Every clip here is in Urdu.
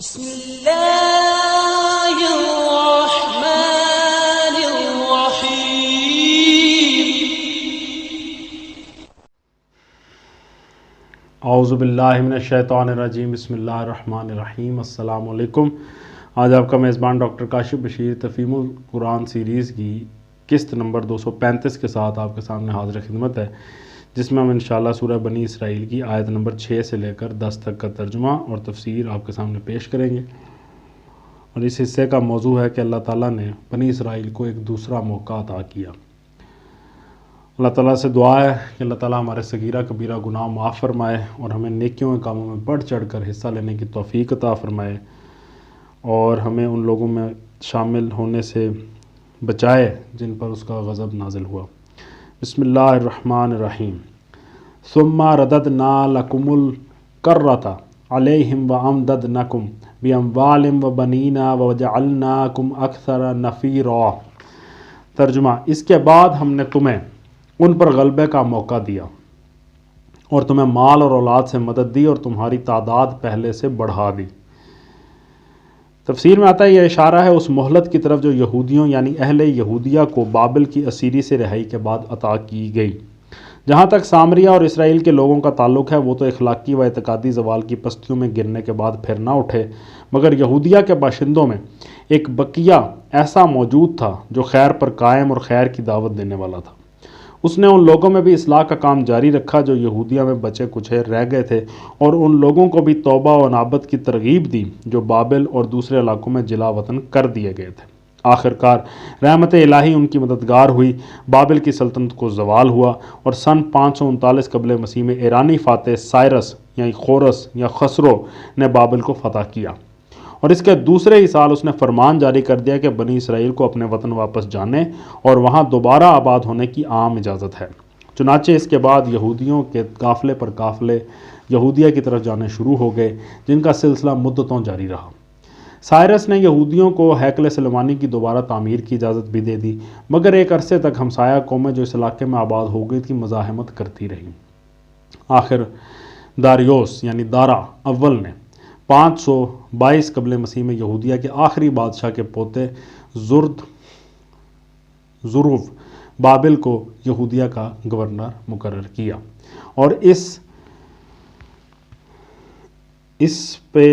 بسم اللہ الرحمن الرحیم۔ اعوذ باللہ من الشیطان الرجیم، بسم اللہ الرحمن الرحیم۔ السلام علیکم۔ آج آپ کا میزبان ڈاکٹر کاشف بشیر تفہیم القرآن سیریز کی قسط نمبر 235 کے ساتھ آپ کے سامنے حاضر خدمت ہے، جس میں ہم انشاءاللہ سورہ بنی اسرائیل کی آیت نمبر 6 سے لے کر 10 تک کا ترجمہ اور تفسیر آپ کے سامنے پیش کریں گے۔ اور اس حصے کا موضوع ہے کہ اللہ تعالیٰ نے بنی اسرائیل کو ایک دوسرا موقع عطا کیا۔ اللہ تعالیٰ سے دعا ہے کہ اللہ تعالیٰ ہمارے صغیرہ کبیرہ گناہ معاف فرمائے اور ہمیں نیکیوں کے کاموں میں بڑھ چڑھ کر حصہ لینے کی توفیق عطا فرمائے، اور ہمیں ان لوگوں میں شامل ہونے سے بچائے جن پر اس کا غضب نازل ہوا۔ بسم اللہ الرحمن الرحیم۔ ثم رددنا لکم الکرۃ علیہم وامددنکم باموال وبنین وجعلناکم اکثر نفیرا۔ ترجمہ: اس کے بعد ہم نے تمہیں ان پر غلبے کا موقع دیا اور تمہیں مال اور اولاد سے مدد دی اور تمہاری تعداد پہلے سے بڑھا دی۔ تفسیر میں آتا ہے یہ اشارہ ہے اس مہلت کی طرف جو یہودیوں یعنی اہل یہودیہ کو بابل کی اسیری سے رہائی کے بعد عطا کی گئی۔ جہاں تک سامریہ اور اسرائیل کے لوگوں کا تعلق ہے، وہ تو اخلاقی و اعتقادی زوال کی پستیوں میں گرنے کے بعد پھر نہ اٹھے، مگر یہودیہ کے باشندوں میں ایک بقیہ ایسا موجود تھا جو خیر پر قائم اور خیر کی دعوت دینے والا تھا۔ اس نے ان لوگوں میں بھی اصلاح کا کام جاری رکھا جو یہودیہ میں بچے کچھے رہ گئے تھے، اور ان لوگوں کو بھی توبہ و انابت کی ترغیب دی جو بابل اور دوسرے علاقوں میں جلا وطن کر دیے گئے تھے۔ آخر کار رحمت الہی ان کی مددگار ہوئی، بابل کی سلطنت کو زوال ہوا، اور سن 539 قبل مسیح میں ایرانی فاتح سائرس یعنی خورس یا خسرو نے بابل کو فتح کیا، اور اس کے دوسرے ہی سال اس نے فرمان جاری کر دیا کہ بنی اسرائیل کو اپنے وطن واپس جانے اور وہاں دوبارہ آباد ہونے کی عام اجازت ہے۔ چنانچہ اس کے بعد یہودیوں کے قافلے پر قافلے یہودیہ کی طرف جانے شروع ہو گئے، جن کا سلسلہ مدتوں جاری رہا۔ سائرس نے یہودیوں کو ہیکل سلیمانی کی دوبارہ تعمیر کی اجازت بھی دے دی، مگر ایک عرصے تک ہمسایہ قومیں جو اس علاقے میں آباد ہو گئی تھیں مزاحمت کرتی رہیں۔ آخر داریوس یعنی دارا اول نے 522 قبل مسیح میں یہودیہ کے آخری بادشاہ کے پوتے زروف بابل کو یہودیہ کا گورنر مقرر کیا، اور اس پہ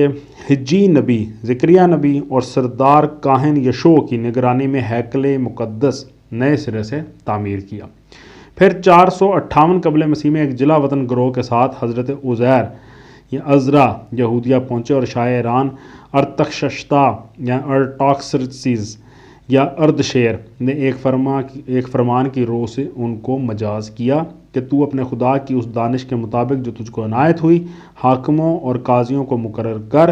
حجی نبی، زکریا نبی اور سردار کاہن یشوع کی نگرانی میں ہیکل مقدس نئے سرے سے تعمیر کیا۔ پھر 458 قبل مسیح میں ایک جلا وطن گروہ کے ساتھ حضرت عزیر یا عزرا یہودیہ پہنچے، اور شاہ ایران ارتخششتا یا ارٹاکسرسیز یا اردشیر نے ایک فرمان کی روح سے ان کو مجاز کیا کہ تو اپنے خدا کی اس دانش کے مطابق جو تجھ کو عنایت ہوئی حاکموں اور قاضیوں کو مقرر کر،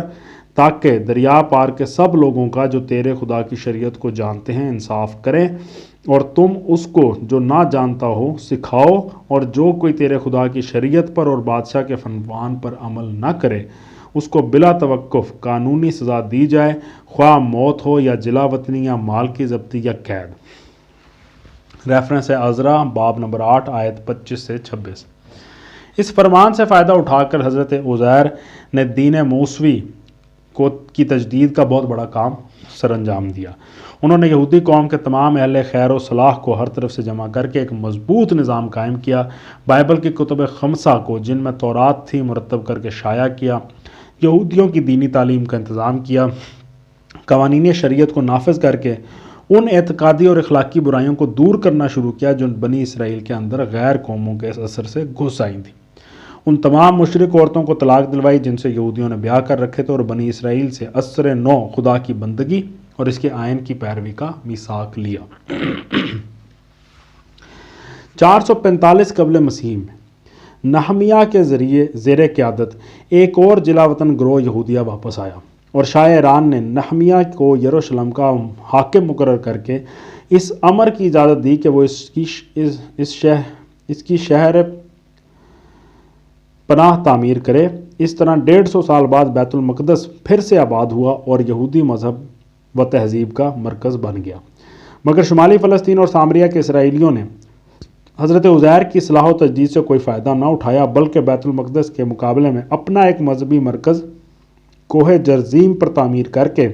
تاکہ دریا پار کے سب لوگوں کا جو تیرے خدا کی شریعت کو جانتے ہیں انصاف کریں، اور تم اس کو جو نہ جانتا ہو سکھاؤ، اور جو کوئی تیرے خدا کی شریعت پر اور بادشاہ کے فرمان پر عمل نہ کرے اس کو بلا توقف قانونی سزا دی جائے، خواہ موت ہو یا جلا وطنی یا مال کی ضبطی یا قید۔ ریفرنس ہے عزرا باب نمبر 8 آیت 25 سے 26۔ اس فرمان سے فائدہ اٹھا کر حضرت عزیر نے دین موسوی کی تجدید کا بہت بڑا کام سر انجام دیا۔ انہوں نے یہودی قوم کے تمام اہل خیر و صلاح کو ہر طرف سے جمع کر کے ایک مضبوط نظام قائم کیا، بائبل کی کتب خمسہ کو جن میں تورات تھی مرتب کر کے شائع کیا، یہودیوں کی دینی تعلیم کا انتظام کیا، قوانین شریعت کو نافذ کر کے ان اعتقادی اور اخلاقی برائیوں کو دور کرنا شروع کیا جو بنی اسرائیل کے اندر غیر قوموں کے اثر سے گھس آئی تھیں۔ ان تمام مشرک عورتوں کو طلاق دلوائی جن سے یہودیوں نے بیاہ کر رکھے تھے، اور بنی اسرائیل سے عصر نو خدا کی بندگی اور اس کے آئین کی پیروی کا میثاق لیا۔ 445 قبل مسیح میں نہمیہ کے ذریعے زیر قیادت ایک اور جلا وطن گروہ یہودیہ واپس آیا، اور شاہ ایران نے نہمیہ کو یروشلم کا حاکم مقرر کر کے اس امر کی اجازت دی کہ وہ اس کی شہر پناہ تعمیر کرے۔ اس طرح 150 سال بعد بیت المقدس پھر سے آباد ہوا اور یہودی مذہب و تہذیب کا مرکز بن گیا، مگر شمالی فلسطین اور سامریہ کے اسرائیلیوں نے حضرت عزیر کی اصلاح و تجدید سے کوئی فائدہ نہ اٹھایا، بلکہ بیت المقدس کے مقابلے میں اپنا ایک مذہبی مرکز کوہ جرزیم پر تعمیر کر کے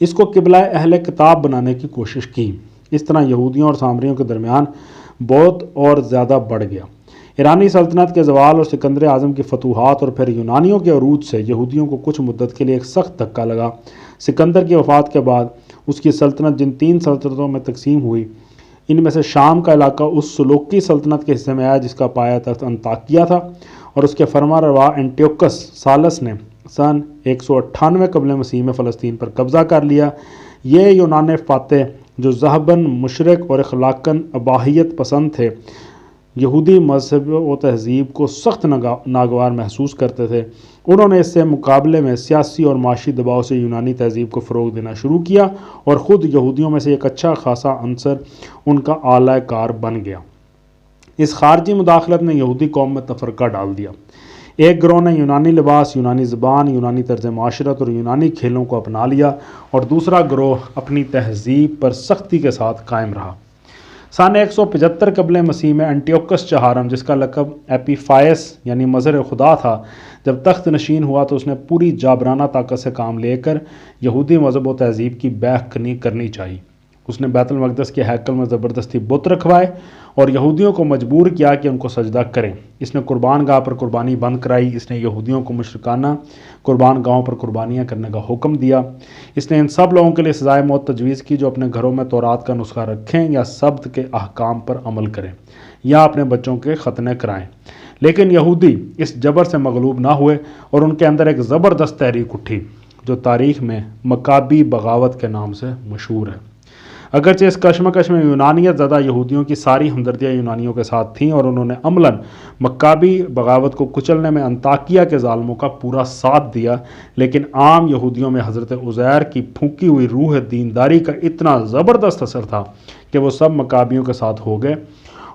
اس کو قبلہ اہل کتاب بنانے کی کوشش کی۔ اس طرح یہودیوں اور سامریوں کے درمیان بہت اور زیادہ بڑھ گیا۔ ایرانی سلطنت کے زوال اور سکندر اعظم کی فتوحات اور پھر یونانیوں کے عروج سے یہودیوں کو کچھ مدت کے لیے ایک سخت دھکا لگا۔ سکندر کی وفات کے بعد اس کی سلطنت جن 3 سلطنتوں میں تقسیم ہوئی، ان میں سے شام کا علاقہ اس سلوکی سلطنت کے حصے میں آیا جس کا پایہ تخت انطاکیہ تھا، اور اس کے فرما روا اینٹیوکس ثالث نے سن 198 قبل مسیح میں فلسطین پر قبضہ کر لیا۔ یہ یونان فاتح جو ذہباً مشرق اور اخلاقاً اباحیت پسند تھے، یہودی مذہب و تہذیب کو سخت ناگوار محسوس کرتے تھے، انہوں نے اس سے مقابلے میں سیاسی اور معاشی دباؤ سے یونانی تہذیب کو فروغ دینا شروع کیا، اور خود یہودیوں میں سے ایک اچھا خاصا عنصر ان کا اعلی کار بن گیا۔ اس خارجی مداخلت نے یہودی قوم میں تفرقہ ڈال دیا۔ ایک گروہ نے یونانی لباس، یونانی زبان، یونانی طرز معاشرت اور یونانی کھیلوں کو اپنا لیا، اور دوسرا گروہ اپنی تہذیب پر سختی کے ساتھ قائم رہا۔ سن 175 قبل مسیح میں انٹیوکس چہارم، جس کا لقب ایپیفائس یعنی مظہر خدا تھا، جب تخت نشین ہوا تو اس نے پوری جابرانہ طاقت سے کام لے کر یہودی مذہب و تہذیب کی بیخ کرنی چاہی۔ اس نے بیت المقدس کے ہیکل میں زبردستی بت رکھوائے اور یہودیوں کو مجبور کیا کہ ان کو سجدہ کریں۔ اس نے قربان گاہ پر قربانی بند کرائی۔ اس نے یہودیوں کو مشرکانہ قربان گاہوں پر قربانیاں کرنے کا حکم دیا۔ اس نے ان سب لوگوں کے لیے سزائے موت تجویز کی جو اپنے گھروں میں تورات کا نسخہ رکھیں یا سبت کے احکام پر عمل کریں یا اپنے بچوں کے ختنے کرائیں۔ لیکن یہودی اس جبر سے مغلوب نہ ہوئے اور ان کے اندر ایک زبردست تحریک اٹھی جو تاریخ میں مکابی بغاوت کے نام سے مشہور ہے۔ اگرچہ اس کشمکش میں یونانیت زدہ یہودیوں کی ساری ہمدردیاں یونانیوں کے ساتھ تھیں اور انہوں نے عملاً مکابی بغاوت کو کچلنے میں انطاکیہ کے ظالموں کا پورا ساتھ دیا، لیکن عام یہودیوں میں حضرت عزیر کی پھونکی ہوئی روح دینداری کا اتنا زبردست اثر تھا کہ وہ سب مکابیوں کے ساتھ ہو گئے،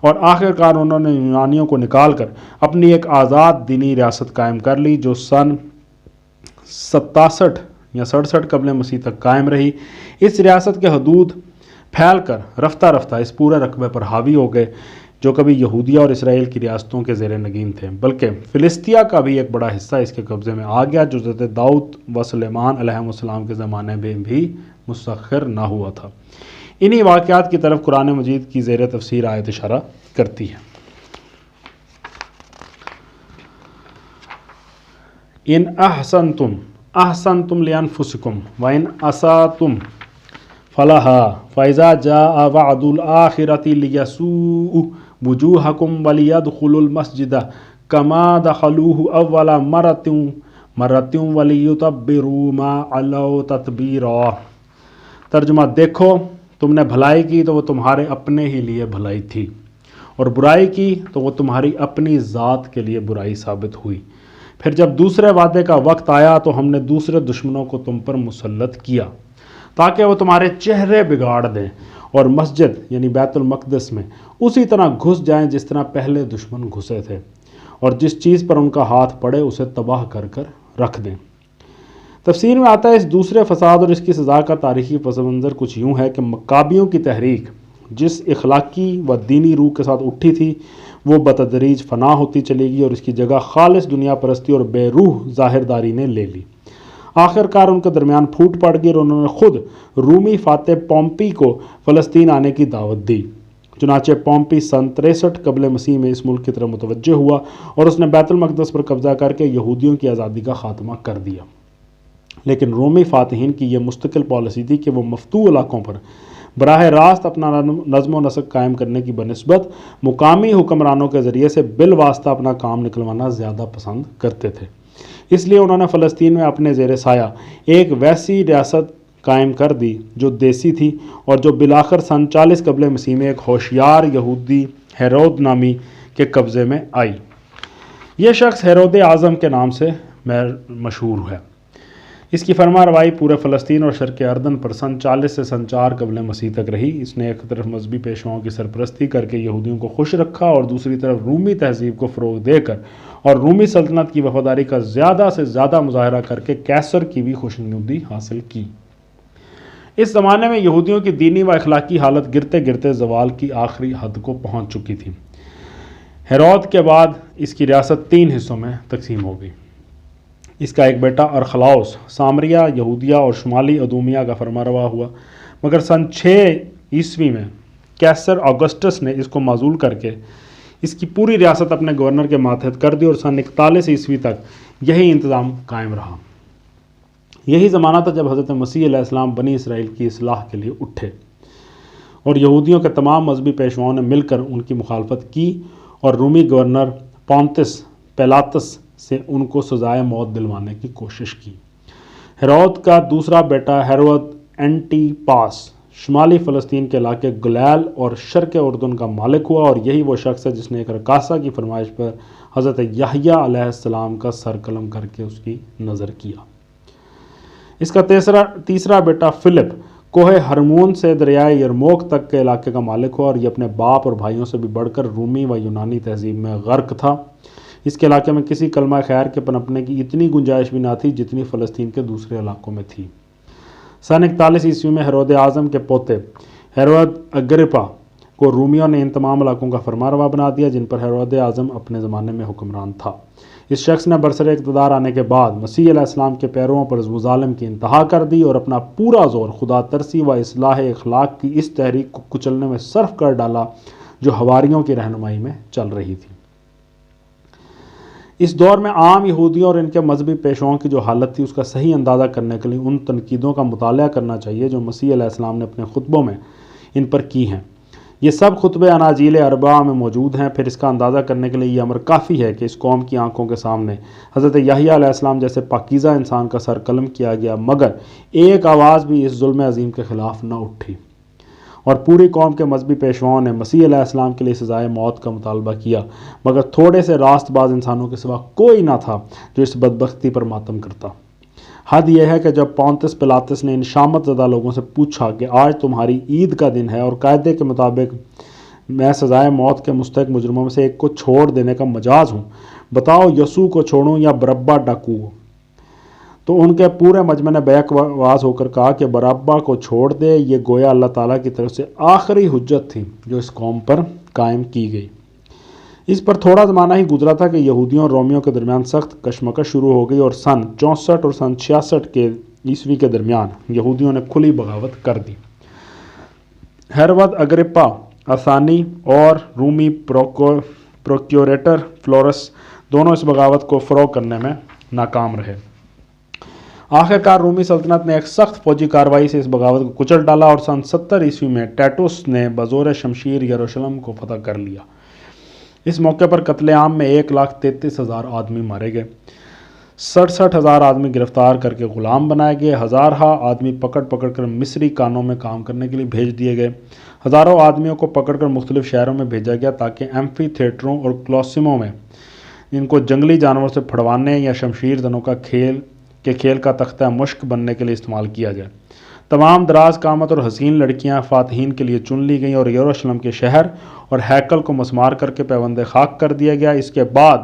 اور آخرکار انہوں نے یونانیوں کو نکال کر اپنی ایک آزاد دینی ریاست قائم کر لی جو سن 67 یا 67 قبل مسیح تک قائم رہی۔ اس ریاست کے حدود پھیل کر رفتہ رفتہ اس پورے رقبے پر حاوی ہو گئے جو کبھی یہودیہ اور اسرائیل کی ریاستوں کے زیر نگین تھے، بلکہ فلسطیہ کا بھی ایک بڑا حصہ اس کے قبضے میں آ گیا جو حضرت داؤد و سلیمان علیہ السلام کے زمانے میں بھی مسخر نہ ہوا تھا۔ انہی واقعات کی طرف قرآن مجید کی زیر تفسیر آیت اشارہ کرتی ہے۔ ان احسنتم لانفسکم وان اسأتم فلہا فاذا جاء وعد الآخرۃ لیسوء وجوہکم ولیدخلوا المسجد کما دخلوہ اول مرۃ ولیتبروا ما علوا تتبیرا۔ ترجمہ: دیکھو، تم نے بھلائی کی تو وہ تمہارے اپنے ہی لیے بھلائی تھی، اور برائی کی تو وہ تمہاری اپنی ذات کے لیے برائی ثابت ہوئی۔ پھر جب دوسرے وعدے کا وقت آیا تو ہم نے دوسرے دشمنوں کو تم پر مسلط کیا تاکہ وہ تمہارے چہرے بگاڑ دیں اور مسجد یعنی بیت المقدس میں اسی طرح گھس جائیں جس طرح پہلے دشمن گھسے تھے، اور جس چیز پر ان کا ہاتھ پڑے اسے تباہ کر کر رکھ دیں۔ تفسیر میں آتا ہے اس دوسرے فساد اور اس کی سزا کا تاریخی پس منظر کچھ یوں ہے کہ مکابیوں کی تحریک جس اخلاقی و دینی روح کے ساتھ اٹھی تھی وہ بتدریج فنا ہوتی چلی گئی اور اس کی جگہ خالص دنیا پرستی اور بے روح ظاہرداری نے لے لی۔ آخرکار ان کے درمیان پھوٹ پڑ گئی اور انہوں نے خود رومی فاتح پومپی کو فلسطین آنے کی دعوت دی۔ چنانچہ پومپی سن 63 قبل مسیح میں اس ملک کی طرف متوجہ ہوا اور اس نے بیت المقدس پر قبضہ کر کے یہودیوں کی آزادی کا خاتمہ کر دیا۔ لیکن رومی فاتحین کی یہ مستقل پالیسی تھی کہ وہ مفتوح علاقوں پر براہ راست اپنا نظم و نسق قائم کرنے کی بنسبت مقامی حکمرانوں کے ذریعے سے بالواسطہ اپنا کام نکلوانا زیادہ پسند کرتے تھے۔ اس لیے انہوں نے فلسطین میں اپنے زیر سایہ ایک ویسی ریاست قائم کر دی جو دیسی تھی اور جو بالآخر سن 40 قبل مسیح میں ایک ہوشیار یہودی ہیرود نامی کے قبضے میں آئی۔ یہ شخص ہیرود اعظم کے نام سے مشہور ہے۔ اس کی فرما روائی پورے فلسطین اور شرق اردن پر سن 40 سے سن 4 قبل مسیح تک رہی۔ اس نے ایک طرف مذہبی پیشواؤں کی سرپرستی کر کے یہودیوں کو خوش رکھا اور دوسری طرف رومی تہذیب کو فروغ دے کر اور رومی سلطنت کی وفاداری کا زیادہ سے زیادہ مظاہرہ کر کے کیسر کی بھی خوشنودی حاصل کی۔ اس زمانے میں یہودیوں کی دینی و اخلاقی حالت گرتے گرتے زوال کی آخری حد کو پہنچ چکی تھی۔ ہیرود کے بعد اس کی ریاست 3 حصوں میں تقسیم ہو گئی۔ اس کا ایک بیٹا ارخلاؤس سامریہ، یہودیہ اور شمالی ادومیہ کا فرمانروا ہوا، مگر سن 6 عیسوی میں کیسر آگسٹس نے اس کو معزول کر کے اس کی پوری ریاست اپنے گورنر کے ماتحت کر دی، اور سن 41 عیسوی تک یہی انتظام قائم رہا۔ یہی زمانہ تھا جب حضرت مسیح علیہ السلام بنی اسرائیل کی اصلاح کے لیے اٹھے، اور یہودیوں کے تمام مذہبی پیشواؤں نے مل کر ان کی مخالفت کی اور رومی گورنر پونتس پیلاطس سے ان کو سزائے موت دلوانے کی کوشش کی۔ ہیرود کا دوسرا بیٹا ہیرود اینٹیپاس شمالی فلسطین کے علاقے گلیل اور شرق اردن کا مالک ہوا، اور یہی وہ شخص ہے جس نے ایک رقاصہ کی فرمائش پر حضرت یحییٰ علیہ السلام کا سر قلم کر کے اس کی نظر کیا۔ اس کا تیسرا بیٹا فلپ کوہ ہرمون سے دریائے یرموک تک کے علاقے کا مالک ہوا، اور یہ اپنے باپ اور بھائیوں سے بھی بڑھ کر رومی و یونانی تہذیب میں غرق تھا۔ اس کے علاقے میں کسی کلمہ خیر کے پنپنے کی اتنی گنجائش بھی نہ تھی جتنی فلسطین کے دوسرے علاقوں میں تھی۔ سن 41 عیسوی میں ہیرود اعظم کے پوتے ہیرود اگرپا کو رومیوں نے ان تمام علاقوں کا فرمانروا بنا دیا جن پر ہیرود اعظم اپنے زمانے میں حکمران تھا۔ اس شخص نے برسر اقتدار آنے کے بعد مسیح علیہ السلام کے پیرووں پر ظلم کی انتہا کر دی، اور اپنا پورا زور خدا ترسی و اصلاح اخلاق کی اس تحریک کو کچلنے میں صرف کر ڈالا جو حواریوں کی رہنمائی میں چل رہی تھی۔ اس دور میں عام یہودیوں اور ان کے مذہبی پیشواؤں کی جو حالت تھی اس کا صحیح اندازہ کرنے کے لیے ان تنقیدوں کا مطالعہ کرنا چاہیے جو مسیح علیہ السلام نے اپنے خطبوں میں ان پر کی ہیں۔ یہ سب خطبے اناجیل اربعہ میں موجود ہیں۔ پھر اس کا اندازہ کرنے کے لیے یہ امر کافی ہے کہ اس قوم کی آنکھوں کے سامنے حضرت یحییٰ علیہ السلام جیسے پاکیزہ انسان کا سر قلم کیا گیا، مگر ایک آواز بھی اس ظلم عظیم کے خلاف نہ اٹھی، اور پوری قوم کے مذہبی پیشواؤں نے مسیح علیہ السلام کے لیے سزائے موت کا مطالبہ کیا، مگر تھوڑے سے راست باز انسانوں کے سوا کوئی نہ تھا جو اس بدبختی پر ماتم کرتا۔ حد یہ ہے کہ جب پونتس پیلاطس نے ان شامت زدہ لوگوں سے پوچھا کہ آج تمہاری عید کا دن ہے اور قاعدے کے مطابق میں سزائے موت کے مستحق مجرموں میں سے ایک کو چھوڑ دینے کا مجاز ہوں، بتاؤ یسوع کو چھوڑوں یا برابا ڈاکو؟ تو ان کے پورے مجمع نے بیک آواز ہو کر کہا کہ برابا کو چھوڑ دے۔ یہ گویا اللہ تعالیٰ کی طرف سے آخری حجت تھی جو اس قوم پر قائم کی گئی۔ اس پر تھوڑا زمانہ ہی گزرا تھا کہ یہودیوں اور رومیوں کے درمیان سخت کشمکش شروع ہو گئی، اور سن 64 اور سن 66 کے عیسوی کے درمیان یہودیوں نے کھلی بغاوت کر دی۔ ہیرود اگرپا آسانی اور رومی پروکیوریٹر فلورس دونوں اس بغاوت کو فروغ کرنے میں ناکام رہے۔ آخرکار رومی سلطنت نے ایک سخت فوجی کارروائی سے اس بغاوت کو کچل ڈالا، اور سن 70 عیسوی میں ٹیٹوس نے بزور شمشیر یروشلم کو فتح کر لیا۔ اس موقع پر قتل عام میں 1,33,000 آدمی مارے گئے، 67,000 آدمی گرفتار کر کے غلام بنائے گئے، ہزارہ آدمی پکڑ کر مصری کانوں میں کام کرنے کے لیے بھیج دیے گئے، ہزاروں آدمیوں کو پکڑ کر مختلف شہروں میں بھیجا گیا تاکہ ایمفی تھیٹروں اور کلوسیموں میں ان کو جنگلی جانوروں سے پھڑوانے یا شمشیر زنوں کا کھیل کا تختہ مشق بننے کے لیے استعمال کیا جائے۔ تمام دراز قامت اور حسین لڑکیاں فاتحین کے لیے چن لی گئیں، اور یروشلم کے شہر اور ہیکل کو مسمار کر کے پیوند خاک کر دیا گیا۔ اس کے بعد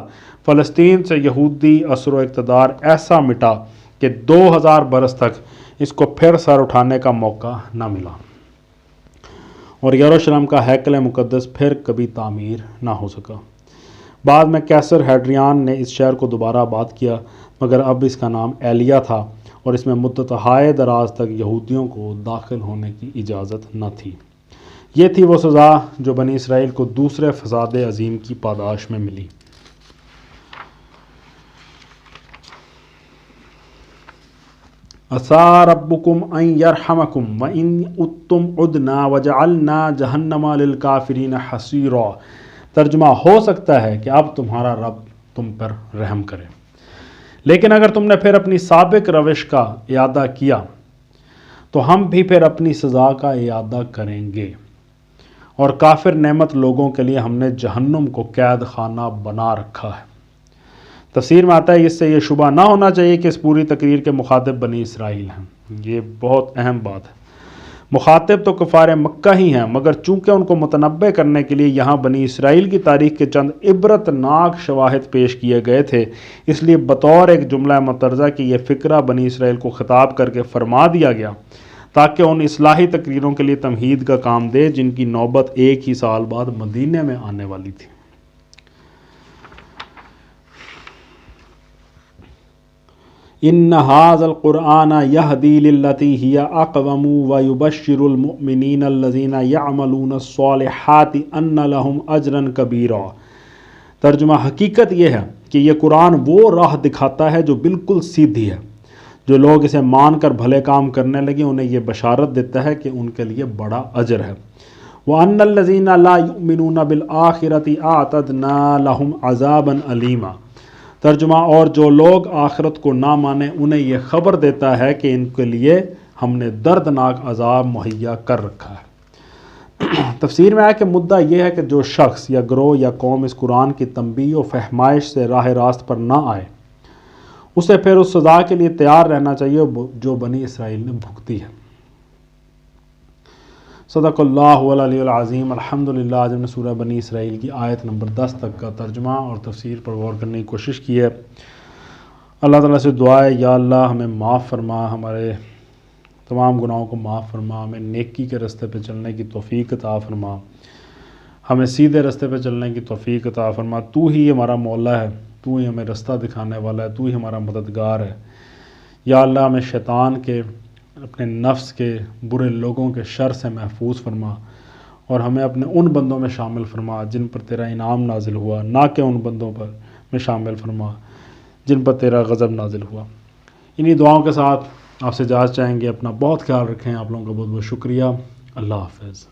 فلسطین سے یہودی اثر و اقتدار ایسا مٹا کہ 2000 برس تک اس کو پھر سر اٹھانے کا موقع نہ ملا، اور یروشلم کا ہیکل مقدس پھر کبھی تعمیر نہ ہو سکا۔ بعد میں کیسر ہیڈریان نے اس شہر کو دوبارہ آباد کیا، مگر اب اس کا نام ایلیا تھا، اور اس میں مدتہائے دراز تک یہودیوں کو داخل ہونے کی اجازت نہ تھی۔ یہ تھی وہ سزا جو بنی اسرائیل کو دوسرے فساد عظیم کی پاداش میں ملی۔ عَسَىٰ رَبُّكُمْ أَن يَرْحَمَكُمْ وَإِنْ عُدْتُمْ عُدْنَا وَجَعَلْنَا جَهَنَّمَ لِلْكَافِرِينَ حَصِيرًا۔ ترجمہ: ہو سکتا ہے کہ اب تمہارا رب تم پر رحم کرے، لیکن اگر تم نے پھر اپنی سابق روش کا اعادہ کیا تو ہم بھی پھر اپنی سزا کا اعادہ کریں گے، اور کافر نعمت لوگوں کے لیے ہم نے جہنم کو قید خانہ بنا رکھا ہے۔ تفسیر میں آتا ہے اس سے یہ شبہ نہ ہونا چاہیے کہ اس پوری تقریر کے مخاطب بنی اسرائیل ہیں۔ یہ بہت اہم بات ہے۔ مخاطب تو کفار مکہ ہی ہیں، مگر چونکہ ان کو متنبع کرنے کے لیے یہاں بنی اسرائیل کی تاریخ کے چند عبرت ناک شواہد پیش کیے گئے تھے، اس لیے بطور ایک جملہ مترجہ کہ یہ فقرہ بنی اسرائیل کو خطاب کر کے فرما دیا گیا تاکہ ان اصلاحی تقریروں کے لیے تمہید کا کام دے جن کی نوبت ایک ہی سال بعد مدینے میں آنے والی تھی۔ ان ھذا القرآن یہدی للتی ہی اقوم ویبشر المؤمنین الذین یعملون الصالحات ان لہم اجرا کبیرا۔ ترجمہ حقیقت یہ ہے کہ یہ قرآن وہ راہ دکھاتا ہے جو بالکل سیدھی ہے، جو لوگ اسے مان کر بھلے کام کرنے لگے انہیں یہ بشارت دیتا ہے کہ ان کے لیے بڑا اجر ہے۔ وَأَنَّ الَّذِينَ لَا يُؤْمِنُونَ بِالْآخِرَةِ أَعْتَدْنَا لَهُمْ عَذَابًا أَلِيمًا۔ ترجمہ اور جو لوگ آخرت کو نہ مانیں انہیں یہ خبر دیتا ہے کہ ان کے لیے ہم نے دردناک عذاب مہیا کر رکھا ہے۔ تفسیر میں آیا کہ مدعا یہ ہے کہ جو شخص یا گروہ یا قوم اس قرآن کی تنبیہ و فہمائش سے راہ راست پر نہ آئے اسے پھر اس سزا کے لیے تیار رہنا چاہیے جو بنی اسرائیل نے بھگتی ہے۔ صدق اللہ العلی العظیم۔ الحمدللہ آج ہم نے سورہ بنی اسرائیل کی آیت نمبر 10 تک کا ترجمہ اور تفسیر پر غور کرنے کی کوشش کی ہے۔ اللہ تعالیٰ سے دعا ہے یا اللہ ہمیں معاف فرما، ہمارے تمام گناہوں کو معاف فرما، ہمیں نیکی کے راستے پہ چلنے کی توفیق عطا فرما، ہمیں سیدھے راستے پہ چلنے کی توفیق عطا فرما۔ تو ہی ہمارا مولا ہے، تو ہی ہمیں راستہ دکھانے والا ہے، تو ہی ہمارا مددگار ہے۔ یا اللہ ہمیں شیطان کے، اپنے نفس کے، برے لوگوں کے شر سے محفوظ فرما اور ہمیں اپنے ان بندوں میں شامل فرما جن پر تیرا انعام نازل ہوا، نہ کہ ان بندوں پر میں شامل فرما جن پر تیرا غضب نازل ہوا۔ انہی دعاؤں کے ساتھ آپ سے اجازت چاہیں گے۔ اپنا بہت خیال رکھیں۔ آپ لوگوں کا بہت بہت شکریہ۔ اللہ حافظ۔